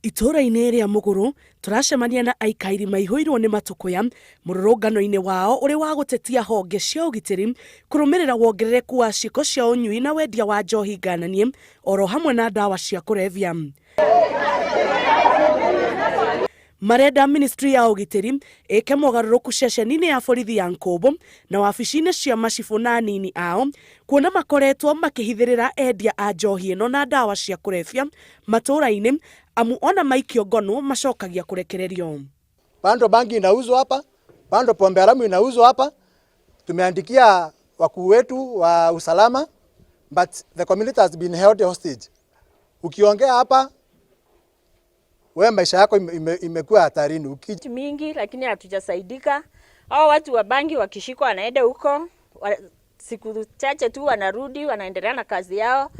Itũra-inĩ rĩa Mũgũrũ turacemania na aikari maihũirwo nĩ matũkũya mũrũrũngano-inĩ wao ũrĩ wa gũtetia honge cia ũgitĩri kũrũmĩrĩra wongerereku wa ciĩko cia ũnyui na wendia wa njohi ngananie oro hamwe na ndawa cia kũrebya. Marenda ministry ya ũgitĩri ĩke mogarũrũku ceceni-inĩ ya borithi ya Nkombo na wabici-inĩ cia macibũ na anini ao kuona makoretwo makĩhithĩrĩra endia a njohi ĩno na ndawa cia kũrebya matũra-inĩ amu ona maikio ngono macokagia kurekererio. Bando bangi inauzwa hapa, bando pombe haramu inauzwa hapa. Tumeandikia wakuu wetu wa usalama, but the community has been held hostage. Ukiongea hapa wewe maisha yako imekuwa hatarini. Mingi lakini hatujasaidika. Hao watu wa bangi wakishikwa wanaenda huko siku chache tu wanarudi wanaendelea na kazi yao.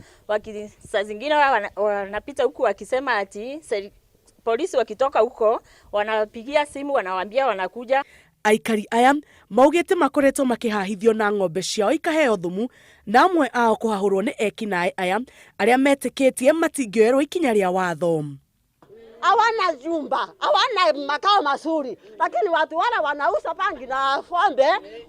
Saa zingine wanapita huku wakisema ati polisi wakitoka huko wanapigia simu wanawaambia wanakuja. Aikari aya maugĩte makoretwo makĩhahithio na ng'ombe ciao ikaheo thumu na amwe ao kũhahũrwo nĩ ekinaĩ aya arĩa metĩkĩtie matingĩoerwo ikinya rĩa watho. Hawana jumba, hawana makao mazuri, lakini watu wale wanauza bangi na pombe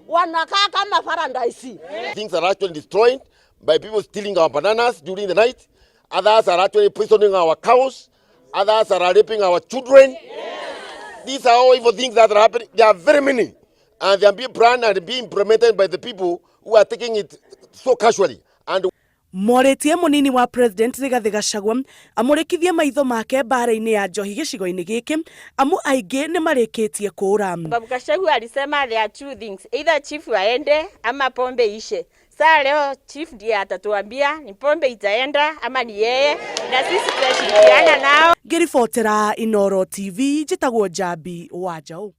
wanakaa kama paradise. Things are actually destroyed by people stealing our bananas during the night. Others are actually poisoning our cows. Others are raping our children. These are all evil things that are happening. They are very many, and they are being planned and being implemented by the people who are taking it so casually. And Moritie munini wa president Rigathi Gachagua amurikithie maitho make mbara-inĩ ya njohi gĩcigo-inĩ gĩkĩ amu aingĩ nĩ marĩkĩtie kũra. Babu Gachagua alisema there are two things, either chief aende ama pombe ishe. Sasa leo chief ndiye atatuambia ni pombe itaenda ama ni yeye, na sisi tutashirikiana nao. Ngĩribotera Inooro TV njĩtagwo Njambi Wanjaũ.